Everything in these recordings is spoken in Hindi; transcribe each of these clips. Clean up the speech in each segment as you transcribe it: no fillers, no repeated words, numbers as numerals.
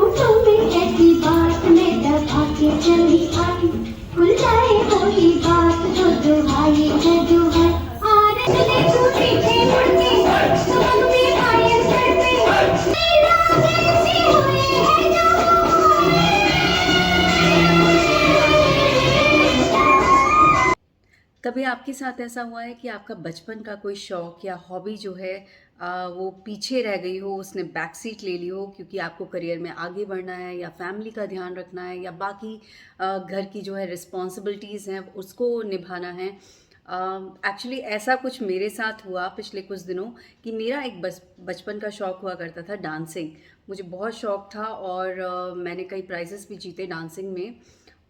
होठों में ऐसी बात मैं दबा के चली आई, खुल जाए कोई बात तो दुहाई है दुहाई। आने चले टूटी थी मुड़ती, सुबह में घायल करते, मेरा कैसे हुए है कभी आपके साथ ऐसा हुआ है कि आपका बचपन का कोई शौक या हॉबी जो है वो पीछे रह गई हो, उसने बैक सीट ले ली हो क्योंकि आपको करियर में आगे बढ़ना है या फैमिली का ध्यान रखना है या बाकी घर की जो है रिस्पॉन्सिबिलिटीज़ हैं उसको निभाना है। एक्चुअली ऐसा कुछ मेरे साथ हुआ पिछले कुछ दिनों कि मेरा एक बचपन का शौक हुआ करता था डांसिंग। मुझे बहुत शौक था और मैंने कई प्राइजेस भी जीते डांसिंग में।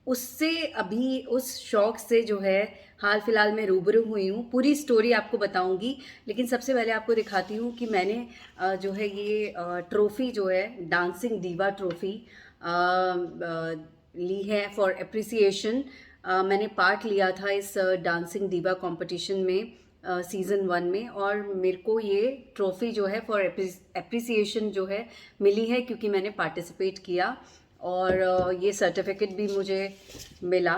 उससे अभी उस शौक से जो है हाल फिलहाल मैं रूबरू हुई हूँ, पूरी स्टोरी आपको बताऊंगी। लेकिन सबसे पहले आपको दिखाती हूँ कि मैंने जो है ये ट्रॉफ़ी जो है डांसिंग दीवा ट्रॉफ़ी ली है फॉर एप्रिसिएशन। मैंने पार्ट लिया था इस डांसिंग दीवा कंपटीशन में सीज़न 1 में, और मेरे को ये ट्रॉफ़ी जो है फॉर एप्रिसिएशन जो है मिली है क्योंकि मैंने पार्टिसिपेट किया। और ये सर्टिफिकेट भी मुझे मिला।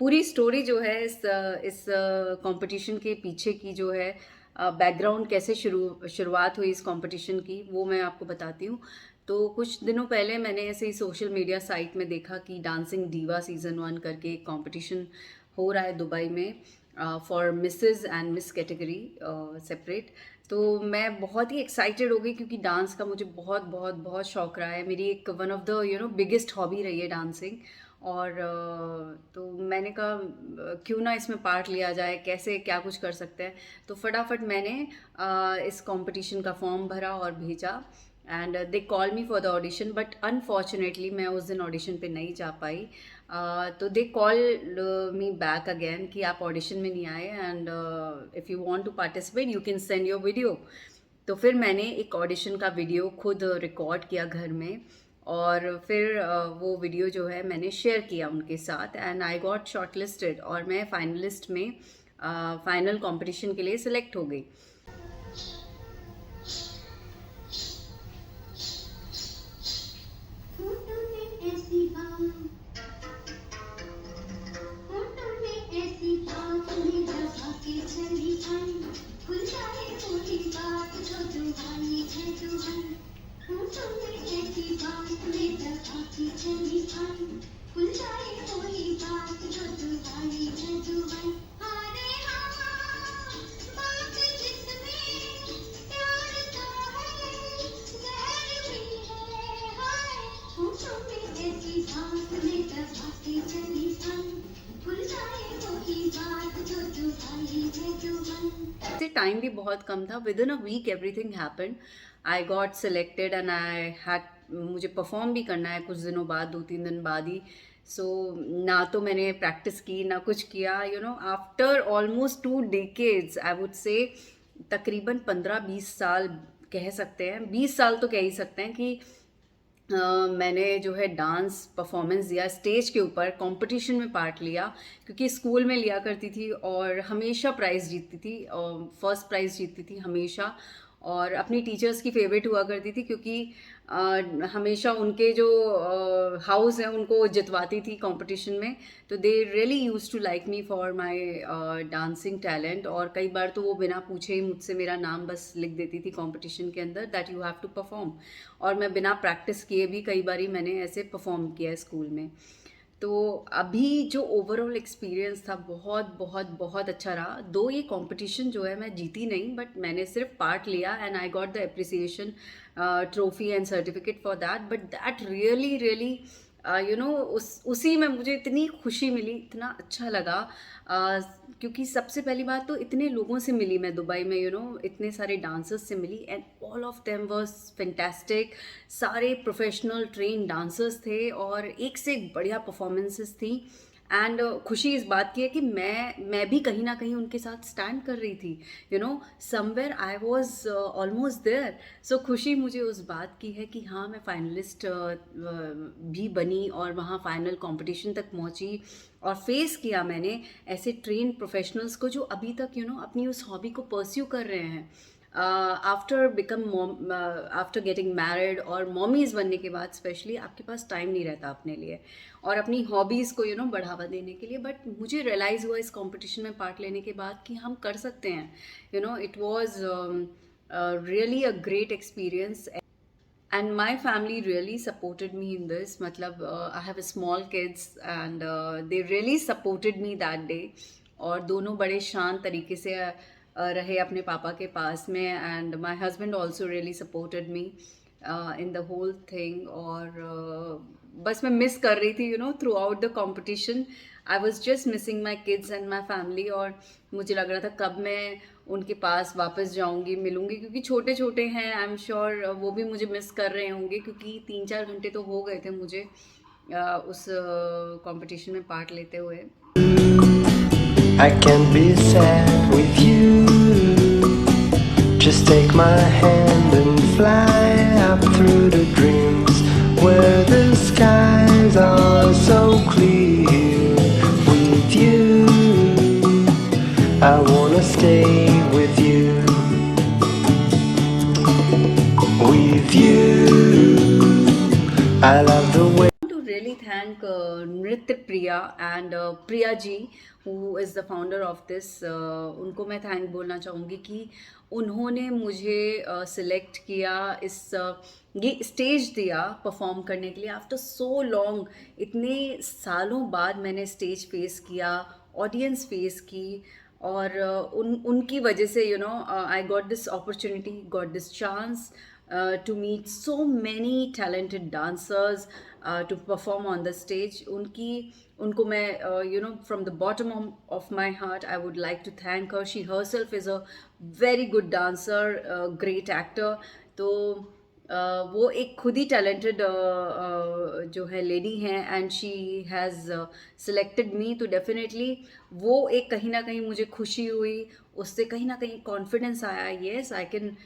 पूरी स्टोरी जो है इस कंपटीशन के पीछे की जो है बैकग्राउंड, कैसे शुरुआत हुई इस कंपटीशन की, वो मैं आपको बताती हूँ। तो कुछ दिनों पहले मैंने ऐसे ही सोशल मीडिया साइट में देखा कि डांसिंग दीवा सीज़न 1 करके एक कंपटीशन हो रहा है दुबई में for Mrs and miss category separate. तो मैं बहुत ही एक्साइटेड हो गई क्योंकि डांस का मुझे बहुत बहुत बहुत शौक रहा है। मेरी एक one of the biggest hobby रही है डांसिंग। और तो मैंने कहा क्यों ना इसमें पार्ट लिया जाए, कैसे क्या कुछ कर सकते हैं। तो फटाफट मैंने इस कंपटीशन का फॉर्म भरा और भेजा and they call me for the audition, but unfortunately मैं उस दिन ऑडिशन पे नहीं जा पाई। तो they call me back again कि आप ऑडिशन में नहीं आए and if you want to participate you can send your video. तो फिर मैंने एक ऑडिशन का वीडियो खुद रिकॉर्ड किया घर में, और फिर वो वीडियो जो है मैंने शेयर किया उनके साथ एंड आई गॉट शॉर्टलिस्टेड, और मैं फाइनलिस्ट में फाइनल कंपटीशन के लिए सिलेक्ट हो गई। होठों में ऐसी बात, होठों में ऐसी बात मैं दबा के चली आई, खुल जाए कोई बात तो दुहाई है दुहाई। होठों में ऐसी बात मैं दबा के चली आई, खुल जाए कोई बात तो दुहाई है दुहाई। अरे हाँ, बात जिसमें प्यार का है, जहर भी है हाय। होठों में ऐसी बात मैं दबा के चली आई, खुल जाए कोई बात तो दुहाई है दुहाई। से टाइम भी बहुत कम था, within a week everything happened. I got selected and I had, मुझे परफॉर्म भी करना है कुछ दिनों बाद, 2-3 दिन बाद ही। सो ना तो मैंने प्रैक्टिस की ना कुछ किया, after almost 2 decades I would say, तकरीबन 15-20 साल कह सकते हैं, 20 साल तो कह ही सकते हैं कि मैंने जो है डांस परफॉर्मेंस दिया स्टेज के ऊपर, कंपटीशन में पार्ट लिया। क्योंकि स्कूल में लिया करती थी और हमेशा प्राइज़ जीतती थी, और फर्स्ट प्राइज़ जीतती थी हमेशा। और अपनी टीचर्स की फेवरेट हुआ करती थी क्योंकि हमेशा उनके जो हाउस हैं उनको जितवाती थी कंपटीशन में। तो they really use to like me for my dancing talent, और कई बार तो वो बिना पूछे ही मुझसे मेरा नाम बस लिख देती थी कंपटीशन के अंदर, that you have to perform. और मैं बिना प्रैक्टिस किए भी कई बारी मैंने ऐसे परफॉर्म किया है स्कूल में। तो अभी जो ओवरऑल एक्सपीरियंस था बहुत बहुत बहुत अच्छा रहा। दो ये कंपटीशन जो है मैं जीती नहीं, बट मैंने सिर्फ पार्ट लिया and I got the appreciation trophy and certificate for that. But that really really उसी में मुझे इतनी खुशी मिली, इतना अच्छा लगा। क्योंकि सबसे पहली बात तो इतने लोगों से मिली मैं दुबई में, इतने सारे डांसर्स से मिली and all of them was fantastic. सारे प्रोफेशनल ट्रेन डांसर्स थे और एक से एक बढ़िया परफॉर्मेंसेस थी। एंड खुशी इस बात की है कि मैं भी कहीं ना कहीं उनके साथ स्टैंड कर रही थी, somewhere I was almost there. So खुशी मुझे उस बात की है कि हाँ, मैं फाइनलिस्ट भी बनी और वहाँ फाइनल कंपटीशन तक पहुँची, और फेस किया मैंने ऐसे ट्रेन प्रोफेशनल्स को जो अभी तक अपनी उस हॉबी को परस्यू कर रहे हैं। After become mom, after getting married और मॉमीज़ बनने के बाद स्पेशली आपके पास टाइम नहीं रहता अपने लिए और अपनी हॉबीज़ को बढ़ावा देने के लिए. बट मुझे रियलाइज़ हुआ इस कंपटीशन में पार्ट लेने के बाद कि हम कर सकते हैं. It was really a great experience. And my family really supported me in this. मतलब I have small kids and they really supported me that day. और दोनों बड़े शांत तरीके से रहे अपने पापा के पास में. And my husband also really supported me in the whole thing. और बस मैं मिस कर रही थी throughout the competition. I was just missing my kids and my family. और मुझे लग रहा था कब मैं उनके पास वापस जाऊंगी, मिलूंगी, क्योंकि छोटे छोटे हैं. आई एम श्योर वो भी मुझे मिस कर रहे होंगे, क्योंकि 3-4 घंटे तो हो गए थे मुझे उस कंपटीशन में पार्ट लेते हुए. I can be sad with you. Just take my hand and fly up through the dreams where the skies are so clear. With you, I wanna stay with you. With you, I love the way. To really thank Nritya Priya and Priya ji, who is the founder of this. उनको मैं थैंक बोलना चाहूँगी कि उन्होंने मुझे सिलेक्ट किया, ये स्टेज दिया परफॉर्म करने के लिए. आफ्टर सो लॉन्ग, इतने सालों बाद मैंने स्टेज फेस किया, ऑडियंस फेस की. और उनकी वजह से I got this opportunity, got this chance to meet so many talented dancers to perform on the stage. उनको मैं from the bottom of my heart I would like to thank her. She herself is a very good dancer, great actor. तो वो एक खुद ही टैलेंटेड जो है लेडी हैं and she has selected me. तो डेफिनेटली वो एक कहीं ना कहीं मुझे खुशी हुई, उससे कहीं ना कहीं कॉन्फिडेंस आया. Yes, I can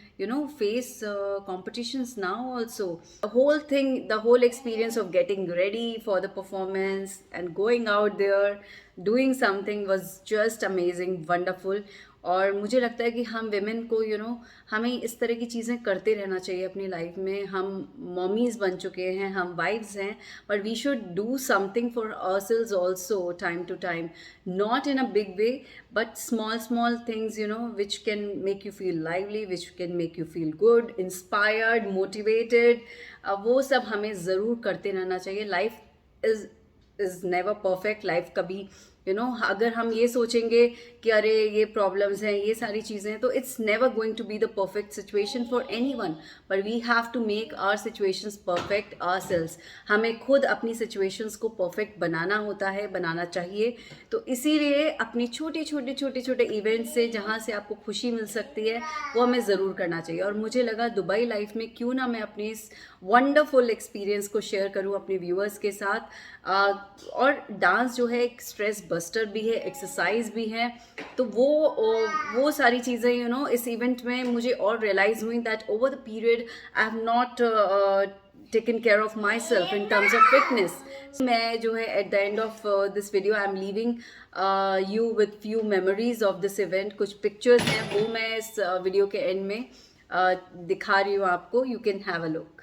face competitions now also. The whole thing, the whole experience of getting ready for the performance and going out there, doing something was just amazing, wonderful. और मुझे लगता है कि हम वेमेन को हमें इस तरह की चीज़ें करते रहना चाहिए अपनी लाइफ में. हम मॉमीज़ बन चुके हैं, हम वाइफ्स हैं, but we should do something for ourselves also time to time. Not in a big way, but small things which can make you feel lively, which can make you feel good, inspired, motivated. वो सब हमें ज़रूर करते रहना चाहिए. Life is never perfect. Life कभी अगर हम ये सोचेंगे कि अरे ये प्रॉब्लम्स हैं, ये सारी चीज़ें हैं, तो it's never going to be the perfect situation for anyone. But we have to make our situations perfect ourselves. हमें खुद अपनी सिचुएशंस को परफेक्ट बनाना होता है, बनाना चाहिए. तो इसीलिए अपनी छोटे इवेंट्स से जहाँ से आपको खुशी मिल सकती है वो हमें ज़रूर करना चाहिए. और मुझे लगा दुबई लाइफ में क्यों ना मैं अपनी इस वंडरफुल एक्सपीरियंस को शेयर करूँ अपने व्यूअर्स के साथ. और डांस जो है एक स्ट्रेस बस्टर भी है, एक्सरसाइज भी है. तो वो सारी चीज़ें इस इवेंट में मुझे और रियलाइज़ हुई that over the period I have not taken care of myself in terms of fitness. मैं जो है at the end of this video I am leaving you with few memories of this event. कुछ pictures हैं वो मैं इस वीडियो के एंड में दिखा रही हूँ आपको. You can have a look.